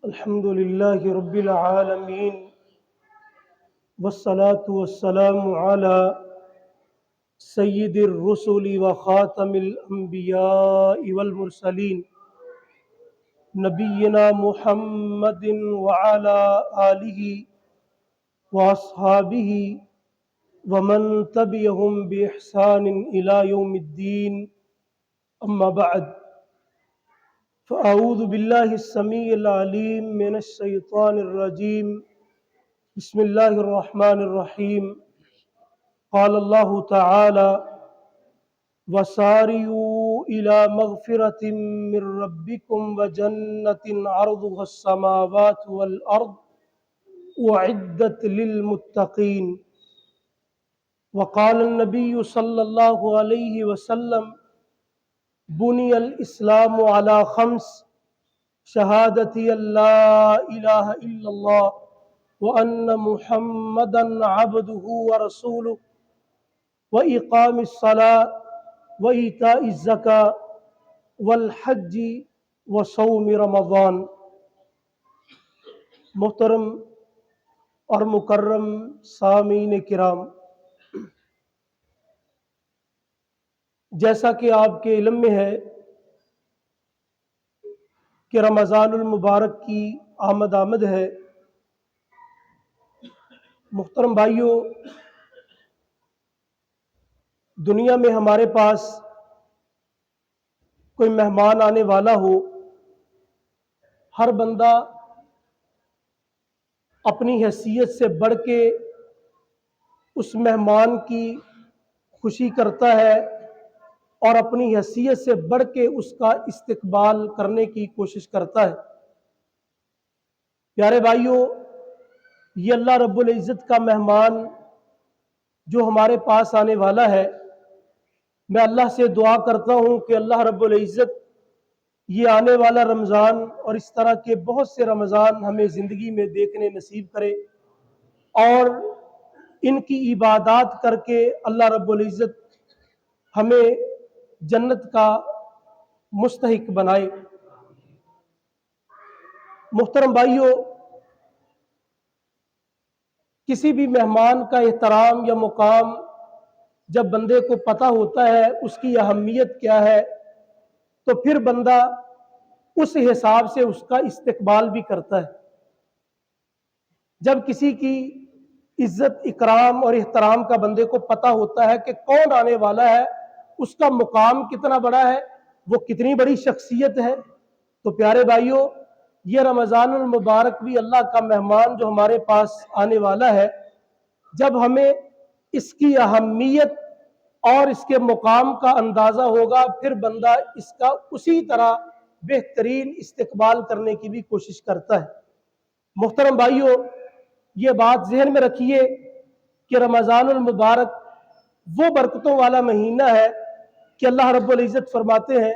الحمد لله رب العالمين والصلاة والسلام على سيد الرسل وخاتم الأنبياء والمرسلين نبينا محمد وعلى آله وأصحابه ومن تبعهم بإحسان إلى يوم الدين أما بعد فأعوذ بالله السميع العليم من الشيطان الرجيم بسم الله الرحمن الرحيم قال الله تعالى وسارعوا إلى مغفرة من ربكم وجنة عرضها السماوات والأرض أعدت للمتقين وقال النبي صلى الله عليه وسلم بني الإسلام على خمس شهادة أن لا إله إلا الله وأن محمدًا عبده ورسوله وإقام الصلاة وإيتاء الزكاة والحج وصوم رمضان۔ محترم اور مکرم سامعین کرام، جیسا کہ آپ کے علم میں ہے کہ رمضان المبارک کی آمد ہے۔ محترم بھائیوں، دنیا میں ہمارے پاس کوئی مہمان آنے والا ہو، ہر بندہ اپنی حیثیت سے بڑھ کے اس مہمان کی خوشی کرتا ہے اور اپنی حیثیت سے بڑھ کے اس کا استقبال کرنے کی کوشش کرتا ہے۔ پیارے بھائیوں، یہ اللہ رب العزت کا مہمان جو ہمارے پاس آنے والا ہے، میں اللہ سے دعا کرتا ہوں کہ اللہ رب العزت یہ آنے والا رمضان اور اس طرح کے بہت سے رمضان ہمیں زندگی میں دیکھنے نصیب کرے اور ان کی عبادات کر کے اللہ رب العزت ہمیں جنت کا مستحق بنائے۔ محترم بھائیوں، کسی بھی مہمان کا احترام یا مقام جب بندے کو پتہ ہوتا ہے اس کی اہمیت کیا ہے، تو پھر بندہ اس حساب سے اس کا استقبال بھی کرتا ہے۔ جب کسی کی عزت اکرام اور احترام کا بندے کو پتہ ہوتا ہے کہ کون آنے والا ہے، اس کا مقام کتنا بڑا ہے، وہ کتنی بڑی شخصیت ہے، تو پیارے بھائیوں، یہ رمضان المبارک بھی اللہ کا مہمان جو ہمارے پاس آنے والا ہے، جب ہمیں اس کی اہمیت اور اس کے مقام کا اندازہ ہوگا، پھر بندہ اس کا اسی طرح بہترین استقبال کرنے کی بھی کوشش کرتا ہے۔ محترم بھائیوں، یہ بات ذہن میں رکھیے کہ رمضان المبارک وہ برکتوں والا مہینہ ہے کہ اللہ رب العزت فرماتے ہیں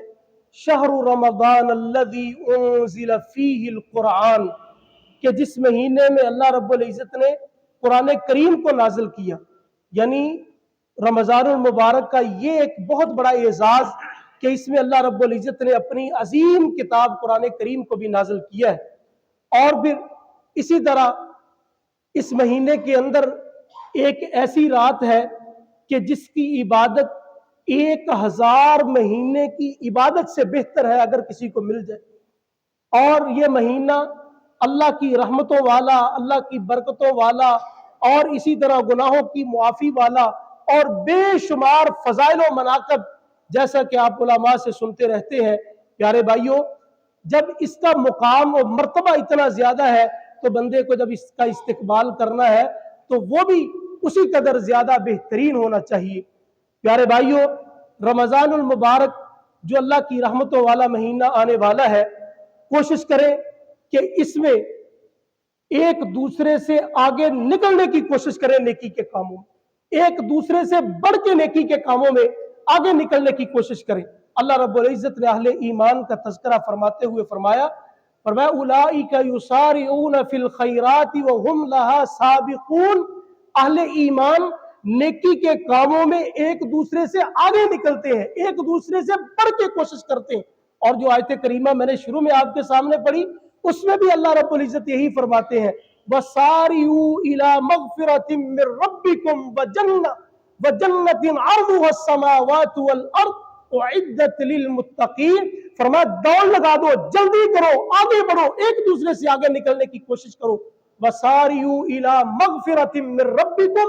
شہر رمضان الذی انزل فیہ القرآن، کہ جس مہینے میں اللہ رب العزت نے قرآن کریم کو نازل کیا، یعنی رمضان المبارک کا یہ ایک بہت بڑا اعزاز کہ اس میں اللہ رب العزت نے اپنی عظیم کتاب قرآن کریم کو بھی نازل کیا ہے۔ اور پھر اسی طرح اس مہینے کے اندر ایک ایسی رات ہے کہ جس کی عبادت 1000 مہینے کی عبادت سے بہتر ہے اگر کسی کو مل جائے۔ اور یہ مہینہ اللہ کی رحمتوں والا، اللہ کی برکتوں والا اور اسی طرح گناہوں کی معافی والا اور بے شمار فضائل و مناقب، جیسا کہ آپ علماء سے سنتے رہتے ہیں۔ پیارے بھائیوں، جب اس کا مقام و مرتبہ اتنا زیادہ ہے تو بندے کو جب اس کا استقبال کرنا ہے تو وہ بھی اسی قدر زیادہ بہترین ہونا چاہیے۔ پیارے بھائیوں، رمضان المبارک جو اللہ کی رحمتوں والا مہینہ آنے والا ہے، کوشش کریں کہ اس میں ایک دوسرے سے آگے نکلنے کی کوشش کریں، نیکی کے کاموں میں ایک دوسرے سے بڑھ کے نیکی کے کاموں میں آگے نکلنے کی کوشش کریں۔ اللہ رب العزت نے اہل ایمان کا تذکرہ فرماتے ہوئے فرمایا اولئک یسارعون فی الخیرات وہم لہا سابقون، اہل ایمان نیکی کے کاموں میں ایک دوسرے سے آگے نکلتے ہیں، ایک دوسرے سے بڑھ کے کوشش کرتے ہیں۔ اور جو آیت کریمہ میں نے شروع میں آپ کے سامنے پڑھی اس میں بھی اللہ رب العزت یہی فرماتے ہیں وَسَارِعُوا إِلَى مَغْفِرَةٍ مِّن رَّبِّكُمْ وَجَنَّةٍ عَرْضُهَا السَّمَاوَاتُ وَالْأَرْضُ أُعِدَّتْ لِلْمُتَّقِينَ، فرمایا دوڑ لگا دو، جلدی کرو، آگے بڑھو، ایک دوسرے سے آگے نکلنے کی کوشش کرو۔ وَسَارِعُوا إِلَى مَغْفِرَةٍ مِّن رَّبِّكُمْ،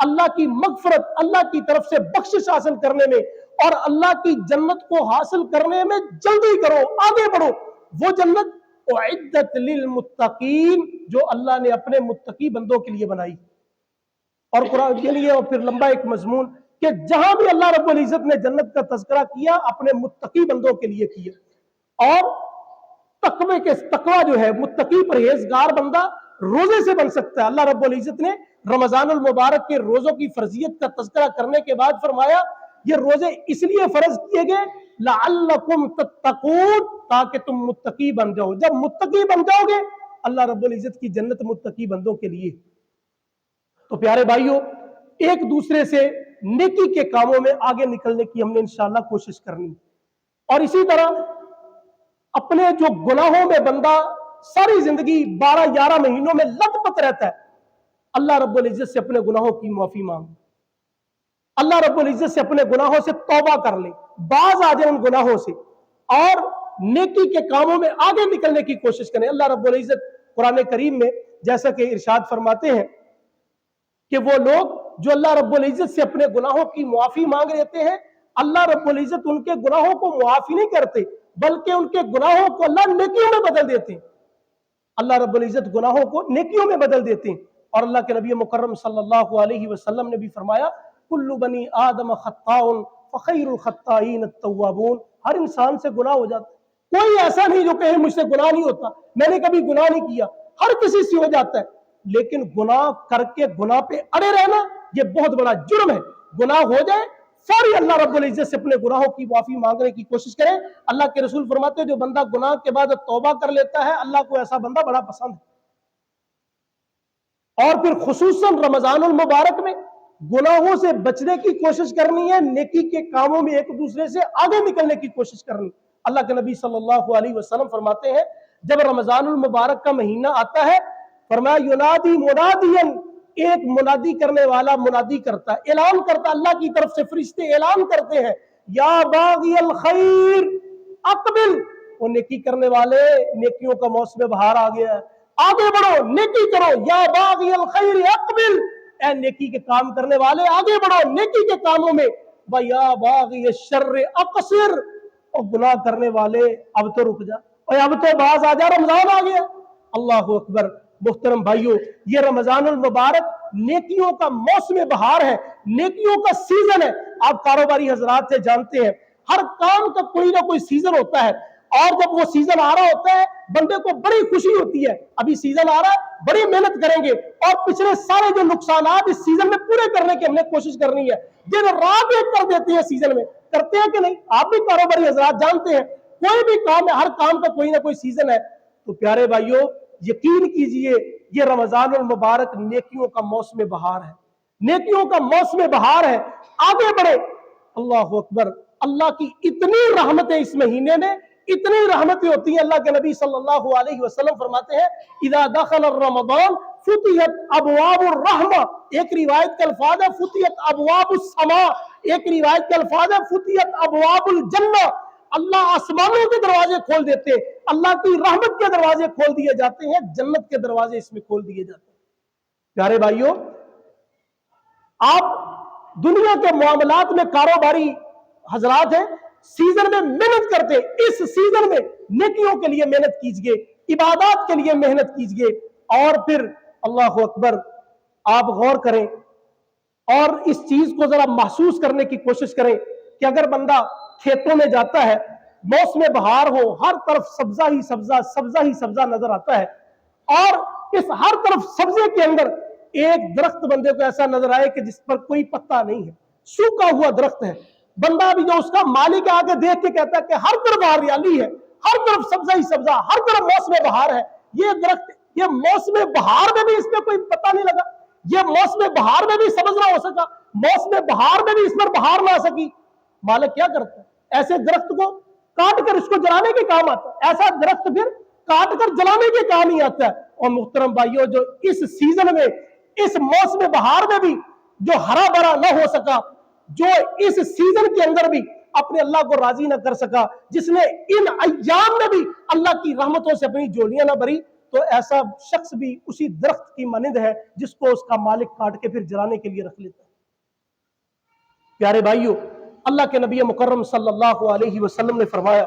اللہ کی مغفرت، اللہ کی طرف سے بخشش حاصل کرنے میں اور اللہ کی جنت کو حاصل کرنے میں جلدی کرو، آگے بڑھو۔ وہ جنت اعدت للمتقین جو اللہ نے اپنے متقی بندوں کے لیے بنائی۔ اور قرآن کے لیے اور پھر لمبا ایک مضمون کہ جہاں بھی اللہ رب العزت نے جنت کا تذکرہ کیا اپنے متقی بندوں کے لیے کیا۔ اور تقوی جو ہے، متقی پرہیزگار بندہ روزے سے بن سکتا ہے۔ اللہ رب العزت نے رمضان المبارک کے روزوں کی فرضیت کا تذکرہ کرنے کے بعد فرمایا یہ روزے اس لیے فرض کیے گئے لعلکم تتقون، تاکہ تم متقی بن جاؤ۔ جب متقی بن جاؤ گے اللہ رب العزت کی جنت متقی بندوں کے لیے۔ تو پیارے بھائیوں، ایک دوسرے سے نیکی کے کاموں میں آگے نکلنے کی ہم نے انشاءاللہ کوشش کرنی، اور اسی طرح اپنے جو گناہوں میں بندہ ساری زندگی 12-11 مہینوں میں لت پت رہتا ہے، اللہ رب العزت سے اپنے گناہوں کی معافی مانگ، اللہ رب العزت سے اپنے گناہوں سے توبہ کر لے، باز آ جائے ان گناہوں سے اور نیکی کے کاموں میں آگے نکلنے کی کوشش کریں۔ اللہ رب العزت قرآن کریم میں جیسا کہ ارشاد فرماتے ہیں کہ وہ لوگ جو اللہ رب العزت سے اپنے گناہوں کی معافی مانگ لیتے ہیں، اللہ رب العزت ان کے گناہوں کو معافی نہیں کرتے بلکہ ان کے گناہوں کو اللہ نیکیوں میں بدل دیتے ہیں۔ اللہ رب العزت گناہوں کو نیکیوں میں بدل دیتے ہیں۔ اور اللہ کے نبی مکرم صلی اللہ علیہ وسلم نے بھی فرمایا کل بنی آدم خطاء فخیر الخطائین التوابون، ہر انسان سے گناہ ہو جاتا ہے، کوئی ایسا نہیں جو کہے مجھ سے گناہ نہیں ہوتا، میں نے کبھی گناہ نہیں کیا، ہر کسی سے ہو جاتا ہے، لیکن گناہ کر کے گناہ پہ اڑے رہنا یہ بہت بڑا جرم ہے۔ گناہ ہو جائے فوری اللہ رب العزت سے اپنے گناہوں کی معافی مانگنے کی کوشش کریں۔ اللہ کے رسول فرماتے ہیں جو بندہ گناہ کے بعد توبہ کر لیتا ہے اللہ کو ایسا بندہ بڑا پسند ہے۔ اور پھر خصوصاً رمضان المبارک میں گناہوں سے بچنے کی کوشش کرنی ہے، نیکی کے کاموں میں ایک دوسرے سے آگے نکلنے کی کوشش کرنی۔ اللہ کے نبی صلی اللہ علیہ وسلم فرماتے ہیں جب رمضان المبارک کا مہینہ آتا ہے فرمایا ینادی منادین، ایک منادی کرنے والا منادی کرتا ہے، اعلان کرتا، اللہ کی طرف سے فرشتے اعلان کرتے ہیں یا باغی الخیر اقبل، وہ نیکی کرنے والے نیکیوں کا موسم بہار آ گیا ہے، آگے بڑھو، نیکی کرو، یا باغی الخیر اقبل، اے نیکی کے کام کرنے والے آگے بڑھو نیکی کے کاموں میں، وَيَا بَاغِيَ الشَّرِّ اقصر، اور گناہ کرنے والے اب تو رک جا، اور اب تو باز آ جا، رمضان آ گیا۔ اللہ اکبر۔ محترم بھائیوں، یہ رمضان المبارک نیکیوں کا موسم بہار ہے، نیکیوں کا سیزن ہے۔ آپ کاروباری حضرات سے جانتے ہیں ہر کام کا کوئی نہ کوئی سیزن ہوتا ہے، اور جب وہ سیزن آ رہا ہوتا ہے بندے کو بڑی خوشی ہوتی ہے، ابھی سیزن آ رہا ہے بڑی محنت کریں گے اور پچھلے سارے جو نقصانات اس سیزن میں پورے کرنے کی ہم نے کوشش کرنی ہے، دن رات ایک کر دیتے ہیں سیزن میں، کرتے ہیں کہ نہیں؟ آپ بھی کاروباری حضرات جانتے ہیں کوئی بھی کام ہے ہر کام کا کوئی نہ کوئی سیزن ہے۔ تو پیارے بھائیوں یقین کیجئے یہ رمضان المبارک نیکیوں کا موسم بہار ہے، نیکیوں کا موسم بہار ہے، آگے بڑھے۔ اللہ اکبر۔ اللہ کی اتنی رحمتیں اس مہینے میں، اتنی رحمتیں ہوتی ہیں۔ اللہ کے نبی صلی اللہ علیہ وسلم فرماتے ہیں اذا دخل الرمضان فتحت ابواب الرحمہ، ایک روایت کا الفاظ ہے فتحت ابواب السماء، ایک روایت کا الفاظ ہے فتحت ابواب الجنہ، اللہ آسمانوں کے دروازے کھول دیتے، اللہ کی رحمت کے دروازے کھول دیے جاتے ہیں، جنت کے دروازے اس میں کھول دیے جاتے ہیں۔ پیارے بھائیوں، آپ دنیا کے معاملات میں کاروباری حضرات ہیں، سیزن میں محنت کرتے، اس سیزن میں نیکیوں کے لیے محنت کیجئے، عبادات کے لیے محنت کیجئے، اور پھر اللہ اکبر آپ غور کریں اور اس چیز کو ذرا محسوس کرنے کی کوشش کریں کہ اگر بندہ کھیتوں میں جاتا ہے، موسم بہار ہو، ہر طرف سبزہ ہی سبزہ، سبزہ ہی سبزہ نظر آتا ہے، اور اس ہر طرف سبزے کے اندر ایک درخت بندے کو ایسا نظر آئے کہ جس پر کوئی پتا نہیں ہے، سوکھا ہوا درخت ہے، بندہ بھی جو اس کا مالک آگے دیکھ کے کہتا ہے کہ ہر طرف ہریالی ہے، ہر طرف سبزہ ہی سبزہ، ہر طرف موسم بہار ہے، یہ درخت، یہ موسم بہار میں بھی اس میں کوئی پتا نہیں لگا، یہ موسم بہار میں بھی سبز نہ ہو سکا، موسم بہار میں بھی اس پر بہار نہ آ سکی، مالک کیا کرتا ہے؟ ایسے درخت کو کاٹ کر اس کو جلانے کے کام آتا ہے، ایسا درخت پھر کاٹ کر جلانے کے کام ہی آتا ہے۔ اور محترم بھائیوں، جو اس سیزن میں، اس موسم بہار میں بھی جو ہرا بھرا نہ ہو سکا، جو اس سیزن کے اندر بھی اپنے اللہ کو راضی نہ کر سکا، جس نے ان ایام میں بھی اللہ کی رحمتوں سے اپنی جولیاں نہ بھری، تو ایسا شخص بھی اسی درخت کی مانند ہے جس کو اس کا مالک کاٹ کے پھر جلانے کے لیے رکھ لیتا ہے۔ پیارے بھائیوں، اللہ کے نبی مکرم صلی اللہ علیہ وسلم نے فرمایا،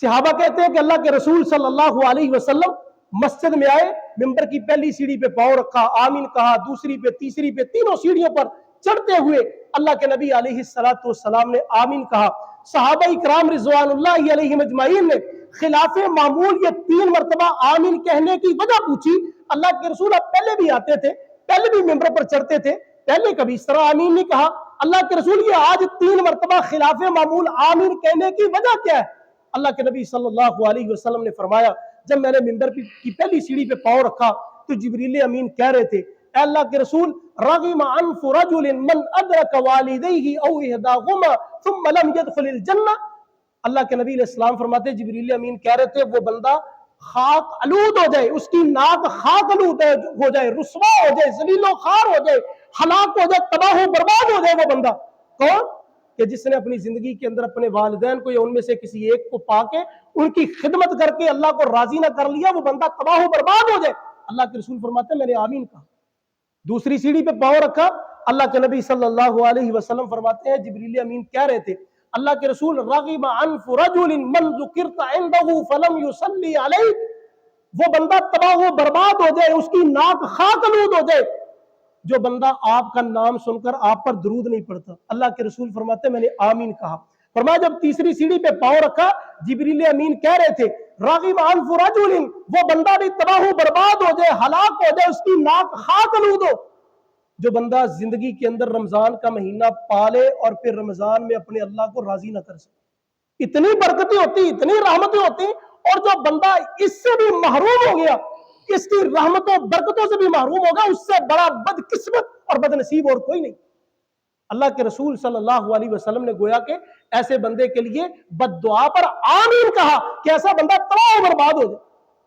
صحابہ کہتے ہیں کہ اللہ کے رسول صلی اللہ علیہ وسلم مسجد میں آئے، ممبر کی پہلی سیڑھی پہ پاؤں رکھا، آمین کہا، دوسری پہ، تیسری پہ، تینوں سیڑھیوں پر چڑھتے ہوئے اللہ کے نبی علیہ السلام نے آمین کہا۔ صحابہ اکرام رضوان اللہ علیہم اجمعین نے خلاف معمول یہ 3 مرتبہ آمین کہنے کی وجہ پوچھی۔ اللہ کے رسول اب پہلے بھی آتے تھے، پہلے بھی ممبر پر چڑھتے تھے، پہلے کبھی اس طرح آمین نہیں کہا۔ اللہ کے رسول یہ آج 3 مرتبہ خلاف معمول آمین کہنے کی وجہ کیا ہے؟ اللہ کے نبی صلی اللہ علیہ وسلم نے فرمایا، جب میں نے ممبر کی پہلی سیڑھی پہ پاؤں رکھا تو جبریل امین کہہ رہے تھے، اے اللہ کے رسول، رغم انف رجل من ادرک والدیہ او احداہما ثم لم يدخل الجنہ۔ اللہ کے نبی علیہ السلام فرماتے، جبریل امین کہہ رہے تھے، وہ بندہ خاک آلود ہو جائے، اس کی ناک خاک آلود ہو جائے، رسوا ہو جائے، ذلیل و خوار ہو جائے، ہلاک ہو جائے، تباہ و برباد ہو جائے وہ بندہ۔ کون؟ کہ جس نے اپنی زندگی کے اندر اپنے والدین کو یا ان میں سے کسی ایک کو پا کے ان کی خدمت کر کے اللہ کو راضی نہ کر لیا، وہ بندہ تباہ و برباد ہو جائے۔ اللہ کے رسول فرماتے ہیں، میں نے آمین کہا، دوسری سیڑھی پہ پاؤں رکھا۔ اللہ کے نبی صلی اللہ علیہ وسلم فرماتے ہیں، جبریل امین کہہ رہے تھے، اللہ کے رسول، رغم انف رجل من ذکرت عنده فلم يصلي عليك، وہ بندہ تباہ و برباد ہو جائے، اس کی ناک خاک آلود ہو جائے جو بندہ آپ کا نام سن کر آپ پر درود نہیں پڑتا۔ اللہ کے رسول فرماتے ہیں، میں نے آمین کہا۔ فرمایا جب تیسری سیڑھی پہ پاؤں رکھا، جبریل امین کہہ رہے تھے، راغب انف رجل، وہ بندہ بھی تباہ و برباد ہو جائے، ہلاک ہو جائے، اس کی ناک خاک آلود ہو جو بندہ زندگی کے اندر رمضان کا مہینہ پالے اور پھر رمضان میں اپنے اللہ کو راضی نہ کر سکے۔ اتنی برکتیں ہوتی، اتنی رحمتیں ہوتی، اور جو بندہ اس سے بھی محروم ہو گیا، اس کی رحمتوں برکتوں سے بھی محروم ہوگا، اس سے بڑا بدقسمت اور بد نصیب اور کوئی نہیں۔ اللہ کے رسول صلی اللہ علیہ وسلم نے گویا کہ ایسے بندے کے لیے بد دعا پر آمین کہا کہ ایسا بندہ تباہ و برباد ہو جائے۔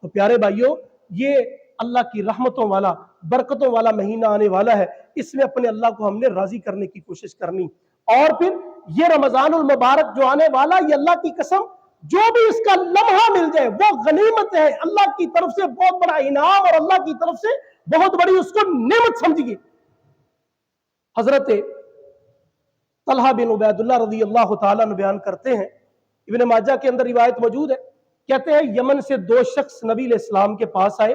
تو پیارے بھائیوں، یہ اللہ کی رحمتوں والا، برکتوں والا مہینہ آنے والا ہے، اس میں اپنے اللہ کو ہم نے راضی کرنے کی کوشش کرنی۔ اور پھر یہ رمضان المبارک جو آنے والا، یہ اللہ کی قسم جو بھی اس کا لمحہ مل جائے وہ غنیمت ہے، اللہ کی طرف سے بہت بڑا انعام اور اللہ کی طرف سے بہت بڑی اس کو نعمت سمجھیے۔ حضرت طلحہ بن عبید اللہ رضی اللہ تعالیٰ عنہ بیان کرتے ہیں، ابن ماجہ کے اندر روایت موجود ہے، کہتے ہیں یمن سے 2 شخص نبی علیہ السلام کے پاس آئے،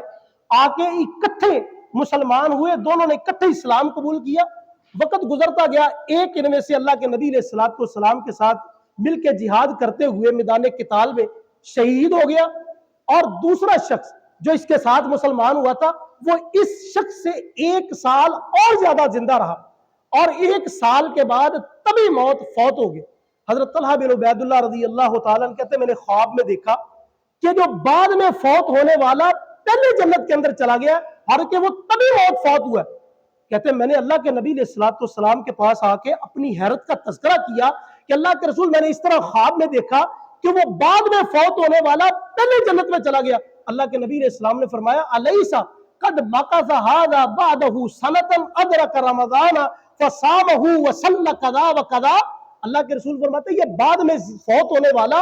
آ کے اکٹھے مسلمان ہوئے، دونوں نے اکٹھے اسلام قبول کیا۔ وقت گزرتا گیا، ایک ان میں سے اللہ کے نبی علیہ السلام کے ساتھ مل کے جہاد کرتے ہوئے میدان قتال میں شہید ہو گیا، اور دوسرا شخص جو اس کے ساتھ مسلمان ہوا تھا وہ اس شخص سے 1 سال اور زیادہ زندہ رہا، اور 1 سال کے بعد تبھی فوت ہو گیا۔ حضرت طلحہ بن عبید اللہ رضی اللہ تعالیٰ عنہ کہتے ہیں، میں نے خواب میں دیکھا کہ جو بعد میں فوت ہونے والا پہلے جنت کے اندر چلا گیا، حالانکہ وہ تبھی فوت ہوا ہے۔ کہتے ہیں میں نے اللہ کے نبی علیہ السلام کے پاس آ کے اپنی حیرت کا تذکرہ کیا کہ اللہ کے رسول، میں نے اس طرح خواب میں دیکھا کہ وہ بعد میں فوت ہونے والا پہلے جنت میں چلا گیا۔ اللہ کے نبی علیہ السلام نے فرمایا، الیسا قد مکث ھذا بعدہ سنۃ ادرک رمضان فصامہ وصلی کذا وکذا۔ اللہ کے رسول فرماتے ہیں یہ بعد میں فوت ہونے والا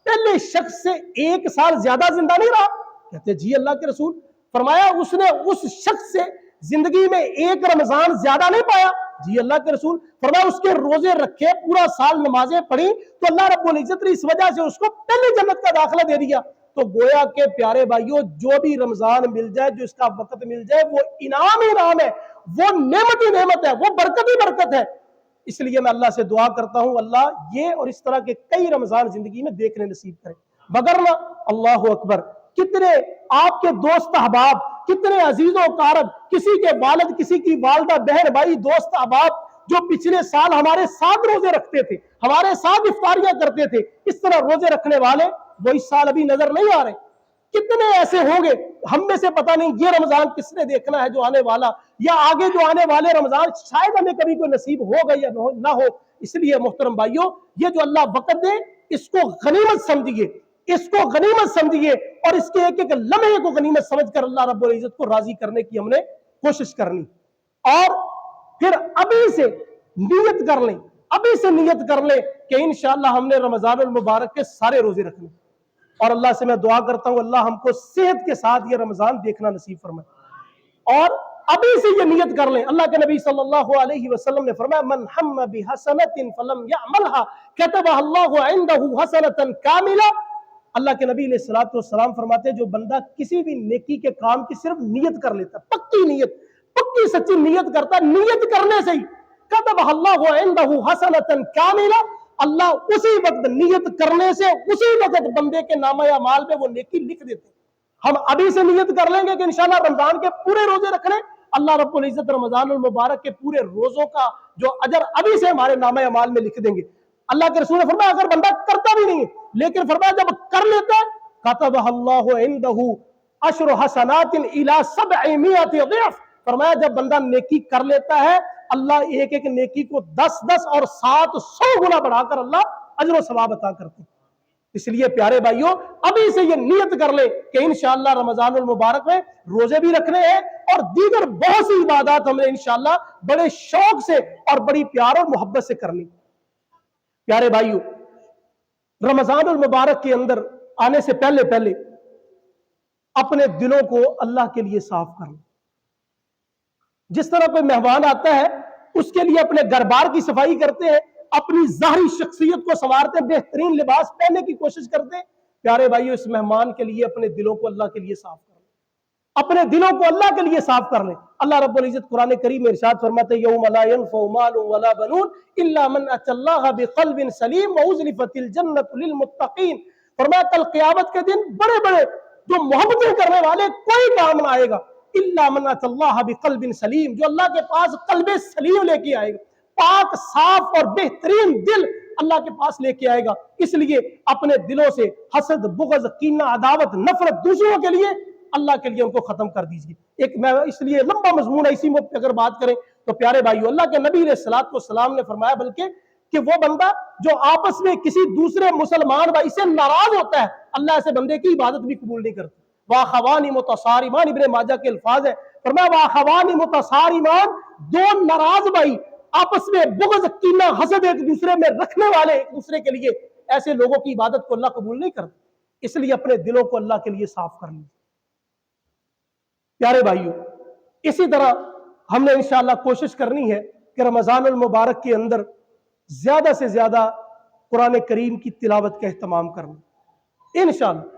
پہلے شخص سے 1 سال زیادہ زندہ نہیں رہا؟ کہتے جی اللہ کے رسول۔ فرمایا اس نے اس شخص سے زندگی میں 1 رمضان زیادہ نہیں پایا؟ جی اللہ کے رسول۔ فرمایا اس کے روزے رکھے، پورا سال نمازیں پڑھی، تو اللہ رب العزت نے اس وجہ سے اس کو پہلے جنت کا داخلہ دے دیا۔ تو گویا کہ پیارے بھائیوں، جو بھی رمضان مل جائے، جو اس کا وقت مل جائے، وہ انعام ہی انعام ہے، وہ نعمت ہی نعمت ہے، وہ برکت ہی برکت ہے۔ اس لیے میں اللہ سے دعا کرتا ہوں، اللہ یہ اور اس طرح کے کئی رمضان زندگی میں دیکھنے نصیب کرے۔ مگر نہ اللہ اکبر، کتنے آپ کے دوست احباب، کتنے عزیز و اقارب، کسی کے والد، کسی کی والدہ، بہن بھائی، دوست احباب جو پچھلے سال ہمارے ساتھ روزے رکھتے تھے، ہمارے ساتھ افطاریاں کرتے تھے، اس طرح روزے رکھنے والے وہ اس سال ابھی نظر نہیں آ رہے۔ کتنے ایسے ہوں گے، ہم میں سے پتہ نہیں یہ رمضان کس نے دیکھنا ہے جو آنے والا، یا آگے جو آنے والے رمضان شاید ہمیں کبھی کوئی نصیب ہوگا یا نہ ہو۔ اس لیے محترم بھائیوں، یہ جو اللہ وقت دے اس کو غنیمت سمجھیے، اس کو غنیمت سمجھیے اور اس کے ایک ایک لمحے کو غنیمت سمجھ کر اللہ رب العزت کو راضی کرنے کی ہم نے کوشش کرنی، اور پھر ابھی سے نیت کر لیں، ابھی سے نیت کر لیں کہ انشاءاللہ ہم نے رمضان المبارک کے سارے روزے رکھنے، اور اللہ سے میں دعا کرتا ہوں اللہ ہم کو صحت کے ساتھ یہ رمضان دیکھنا نصیب فرمائے، اور ابھی سے یہ نیت کر لیں۔ اللہ کے نبی صلی اللہ علیہ وسلم نے فرمایا من ہم بحسنۃ فلم یعملها كتبها اللہ عنده حسنۃ کاملہ۔ اللہ کے نبی علیہ الصلوۃ والسلام فرماتے ہیں جو بندہ کسی بھی نیکی کے کام کی صرف نیت کر لیتا، پکی نیت، پکی سچی نیت کرتا، نیت کرنے سے ہی كتبها اللہ عنده حسنۃ کاملہ، اللہ اسی وقت نیت کرنے سے اسی وقت بندے کے نامہ اعمال میں وہ نیکی لکھ دیتے ہیں۔ ہم ابھی سے نیت کر لیں گے کہ انشاءاللہ رمضان کے پورے روزے رکھنے، اللہ رب العزت رمضان المبارک کے پورے روزوں کا جو اجر ابھی سے ہمارے نامہ اعمال میں لکھ دیں گے۔ اللہ کے رسول نے فرمایا اگر بندہ کرتا بھی نہیں ہے لیکن فرمایا جب کر لیتا ہے كتبها اللہ عنده عشر حسنات الى 700 ضعف، فرمایا جب بندہ نیکی کر لیتا ہے اللہ ایک ایک نیکی کو 10 اور 700 گنا بڑھا کر اللہ اجر و ثواب عطا کرتے ہیں۔ اس لیے پیارے بھائیوں ابھی سے یہ نیت کر لیں کہ انشاءاللہ رمضان المبارک میں روزے بھی رکھنے ہیں اور دیگر بہت سی عبادات ہم نے انشاءاللہ بڑے شوق سے اور بڑی پیار اور محبت سے کرنی۔ پیارے بھائیوں رمضان المبارک کے اندر آنے سے پہلے اپنے دلوں کو اللہ کے لیے صاف کرنا۔ جس طرح کوئی مہمان آتا ہے اس کے لیے اپنے گھر بار کی صفائی کرتے ہیں، اپنی ظاہری شخصیت کو سنوارتے ہیں، بہترین لباس پہننے کی کوشش کرتے ہیں، پیارے بھائیو اس مہمان کے لیے اپنے دلوں کو اللہ کے لیے صاف کر لیں، اپنے دلوں کو اللہ کے لیے صاف کر لیں۔ اللہ رب العزت قرآن کریم میں ارشاد فرماتے ہیں یوم لا ينفع مال ولا بنون الا من اتى الله بقلب سلیم وازلفت الجنۃ للمتقین، فرمایا کل قیامت کے دن بڑے بڑے جو محبتیں کرنے والے کوئی کام نہ آئے گا الا من اتى الله بقلب سلیم، جو اللہ کے پاس قلب سلیم لے کے آئے گا، پاک صاف اور بہترین دل اللہ کے پاس لے کے آئے گا۔ اس لیے اپنے دلوں سے حسد، بغض، کینہ، عداوت، نفرت دوسروں کے لیے اللہ کے لیے ان کو ختم کر دیجیے۔ ایک میں اس لیے لمبا مضمون ہے، اسی موقع پہ اگر بات کریں تو پیارے بھائیو اللہ کے نبی علیہ الصلوۃ والسلام نے فرمایا بلکہ کہ وہ بندہ جو آپس میں کسی دوسرے مسلمان بھائی سے ناراض ہوتا ہے اللہ ایسے بندے کی عبادت بھی قبول نہیں کرتا۔ واخوان متصارمان، ابن ماجہ کے الفاظ ہے، فرمایا واخوان متصارمان، دو ناراض بھائی آپس میں بغض، کینہ، حسد ایک دوسرے میں رکھنے والے ایک دوسرے کے لیے، ایسے لوگوں کی عبادت کو اللہ قبول نہیں کرتا۔ اس لیے اپنے دلوں کو اللہ کے لیے صاف کر لیجیے۔ پیارے بھائیو اسی طرح ہم نے انشاءاللہ کوشش کرنی ہے کہ رمضان المبارک کے اندر زیادہ سے زیادہ قرآن کریم کی تلاوت کا اہتمام کرنا، انشاءاللہ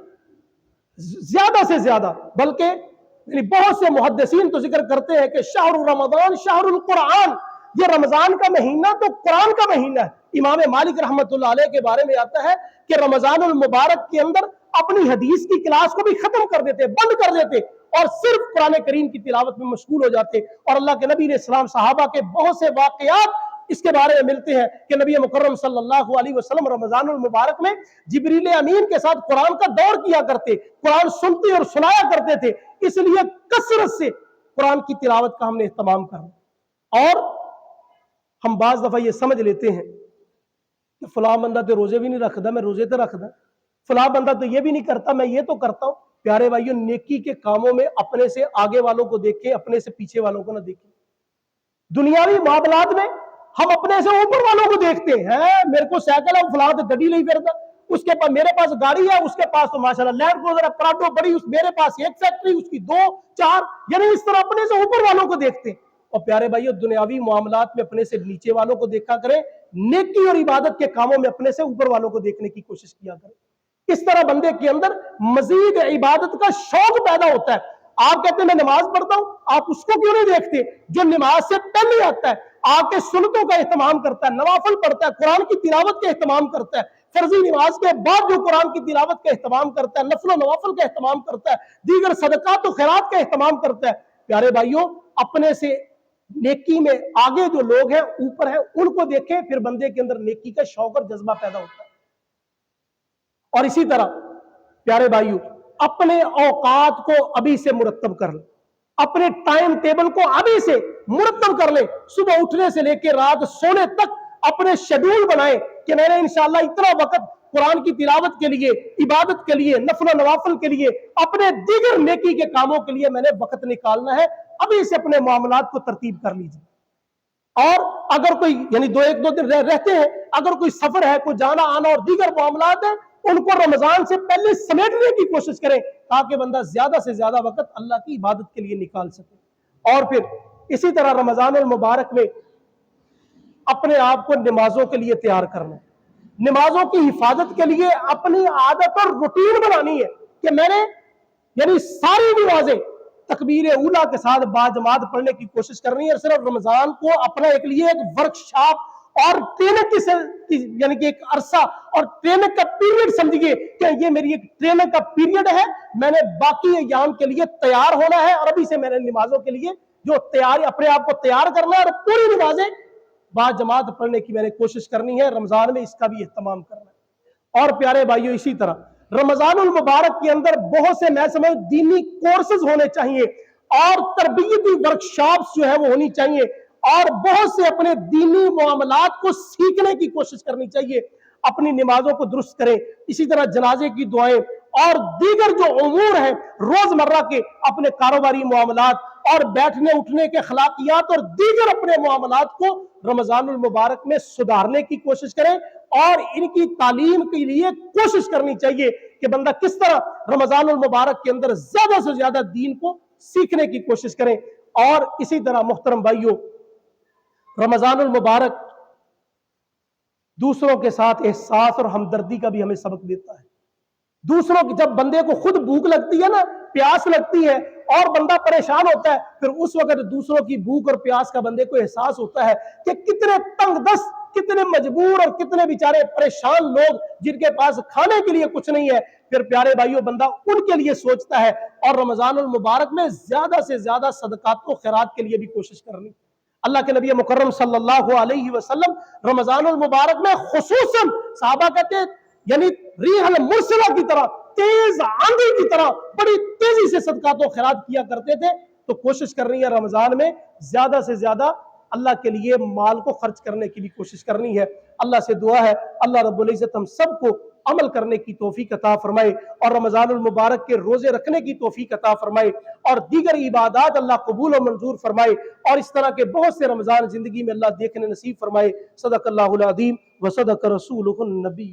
زیادہ سے زیادہ، بلکہ بہت سے محدثین تو ذکر کرتے ہیں کہ شہر رمضان شہر القرآن، یہ رمضان کا مہینہ تو قرآن کا مہینہ ہے۔ امام مالک رحمۃ اللہ علیہ کے بارے میں آتا ہے کہ رمضان المبارک کے اندر اپنی حدیث کی کلاس کو بھی ختم کر دیتے، بند کر دیتے اور صرف قرآن کریم کی تلاوت میں مشغول ہو جاتے۔ اور اللہ کے نبی علیہ السلام صحابہ کے بہت سے واقعات اس کے بارے میں ملتے ہیں کہ نبی مکرم صلی اللہ علیہ وسلم رمضان المبارک میں جبریل امین کے ساتھ قرآن کا دور کیا کرتے، قرآن سنتے اور سنایا کرتے تھے۔ اس لیے کثرت سے قرآن کی تلاوت کا ہم نے اہتمام کرنا۔ اور ہم بعض دفعہ یہ سمجھ لیتے ہیں کہ فلاں بندہ تو روزے بھی نہیں رکھتا، میں روزے تو رکھتا، فلاں بندہ تو یہ بھی نہیں کرتا، میں یہ تو کرتا ہوں۔ پیارے بھائیو نیکی کے کاموں میں اپنے سے آگے والوں کو دیکھیں، اپنے سے پیچھے والوں کو نہ دیکھیں۔ دنیاوی معاملات میں ہم اپنے سے اوپر والوں کو دیکھتے ہیں، میرے کو سائیکل ہے فلاں تو گاڑی نہیں پھرتا، اس کے پاس، میرے پاس گاڑی ہے، اس کے پاس تو ماشاءاللہ لینڈ کروزر ہے، پراڈو بڑی، میرے پاس ایک فیکٹری، اس کی 2 4، یعنی اس طرح اپنے سے اوپر والوں کو دیکھتے ہیں۔ اور پیارے بھائیو دنیاوی معاملات میں اپنے سے نیچے والوں کو دیکھا کریں، نیکی اور عبادت کے کاموں میں اپنے سے اوپر والوں کو دیکھنے کی کوشش کیا کریں۔ اس طرح بندے کے اندر مزید عبادت کا شوق پیدا ہوتا ہے۔ آپ کہتے ہیں میں نماز پڑھتا ہوں، آپ اس کو کیوں نہیں دیکھتے جو نماز سے پہلے آتا ہے، آ کے سنتوں کا اہتمام کرتا ہے، نوافل پڑھتا ہے، قرآن کی تلاوت کا اہتمام کرتا ہے، فرضی نماز کے بعد جو قرآن کی تلاوت کا اہتمام کرتا ہے، نفل و نوافل کا اہتمام کرتا ہے، دیگر صدقات و خیرات کا اہتمام کرتا ہے۔ پیارے بھائیوں اپنے سے نیکی میں آگے جو لوگ ہیں، اوپر ہیں، ان کو دیکھیں، پھر بندے کے اندر نیکی کا شوق اور جذبہ پیدا ہوتا ہے۔ اور اسی طرح پیارے بھائیو اپنے اوقات کو ابھی سے مرتب کر لیں، اپنے ٹائم ٹیبل کو ابھی سے مرتب کر لیں۔ صبح اٹھنے سے لے کے رات سونے تک اپنے شیڈول بنائیں کہ میں نے انشاءاللہ اتنا وقت قرآن کی تلاوت کے لیے، عبادت کے لیے، نفل و نوافل کے لیے، اپنے دیگر نیکی کے کاموں کے لیے میں نے وقت نکالنا ہے۔ ابھی سے اپنے معاملات کو ترتیب کر لیجیے۔ اور اگر کوئی یعنی ایک دو دن رہتے ہیں، اگر کوئی سفر ہے، کوئی جانا آنا اور دیگر معاملات ہیں، ان کو رمضان سے پہلے سمیٹنے کی کوشش کریں تاکہ بندہ زیادہ سے زیادہ وقت اللہ کی عبادت کے لیے نکال سکے۔ اور پھر اسی طرح رمضان المبارک میں اپنے آپ کو نمازوں کے لیے تیار کرنا ہے، نمازوں کی حفاظت کے لیے اپنی عادت اور روٹین بنانی ہے کہ میں نے یعنی ساری نمازیں تکبیر اولا کے ساتھ باجماعت پڑھنے کی کوشش کرنی ہے، اور صرف رمضان کو اپنا ایک ورک شاپ اور ٹریننگ یعنی کہ ایک عرصہ اور ٹریننگ کا پیریڈ سمجھیے کہ یہ میری ایک ٹریننگ کا پیریڈ ہے، میں نے باقی ایام کے لیے تیار ہونا ہے، اور ابھی سے میں نے نمازوں کے لیے جو تیاری اپنے آپ کو تیار کرنا ہے اور پوری نمازیں باجماعت پڑھنے کی میں نے کوشش کرنی ہے۔ رمضان میں اس کا بھی اہتمام کرنا ہے۔ اور پیارے بھائیوں، اسی طرح رمضان المبارک کے اندر بہت سے میں سمجھ دینی کورسز ہونے چاہیے اور تربیتی ورکشاپس جو ہے وہ ہونی چاہیے، اور بہت سے اپنے دینی معاملات کو سیکھنے کی کوشش کرنی چاہیے۔ اپنی نمازوں کو درست کریں، اسی طرح جنازے کی دعائیں اور دیگر جو امور ہیں روزمرہ کے اپنے کاروباری معاملات اور بیٹھنے اٹھنے کے اخلاقیات اور دیگر اپنے معاملات کو رمضان المبارک میں سدھارنے کی کوشش کریں، اور ان کی تعلیم کے لیے کوشش کرنی چاہیے کہ بندہ کس طرح رمضان المبارک کے اندر زیادہ سے زیادہ دین کو سیکھنے کی کوشش کریں۔ اور اسی طرح محترم بھائیوں، رمضان المبارک دوسروں کے ساتھ احساس اور ہمدردی کا بھی ہمیں سبق دیتا ہے۔ دوسروں کی جب بندے کو خود بھوک لگتی ہے نا، پیاس لگتی ہے اور بندہ پریشان ہوتا ہے، پھر اس وقت دوسروں کی بھوک اور پیاس کا بندے کو احساس ہوتا ہے کہ کتنے تنگ دست، کتنے مجبور اور کتنے بیچارے پریشان لوگ جن کے پاس کھانے کے لیے کچھ نہیں ہے، پھر پیارے بھائیوں بندہ ان کے لیے سوچتا ہے، اور رمضان المبارک میں زیادہ سے زیادہ صدقات و خیرات کے لیے بھی کوشش کرنی۔ اللہ کے نبی مکرم صلی اللہ علیہ وسلم رمضان المبارک میں خصوصاً صحابہ کہتے ہیں یعنی ریح المرسلہ کی طرح، تیز آندھی کی طرح بڑی تیزی سے صدقات و خیرات کیا کرتے تھے۔ تو کوشش کرنی ہے رمضان میں زیادہ سے زیادہ اللہ کے لیے مال کو خرچ کرنے کی بھی کوشش کرنی ہے۔ اللہ سے دعا ہے اللہ رب العزت ہم سب کو عمل کرنے کی توفیق عطا فرمائے، اور رمضان المبارک کے روزے رکھنے کی توفیق عطا فرمائے، اور دیگر عبادات اللہ قبول و منظور فرمائے، اور اس طرح کے بہت سے رمضان زندگی میں اللہ دیکھنے نصیب فرمائے۔ صدق اللہ العظیم و صدق رسولہ النبی۔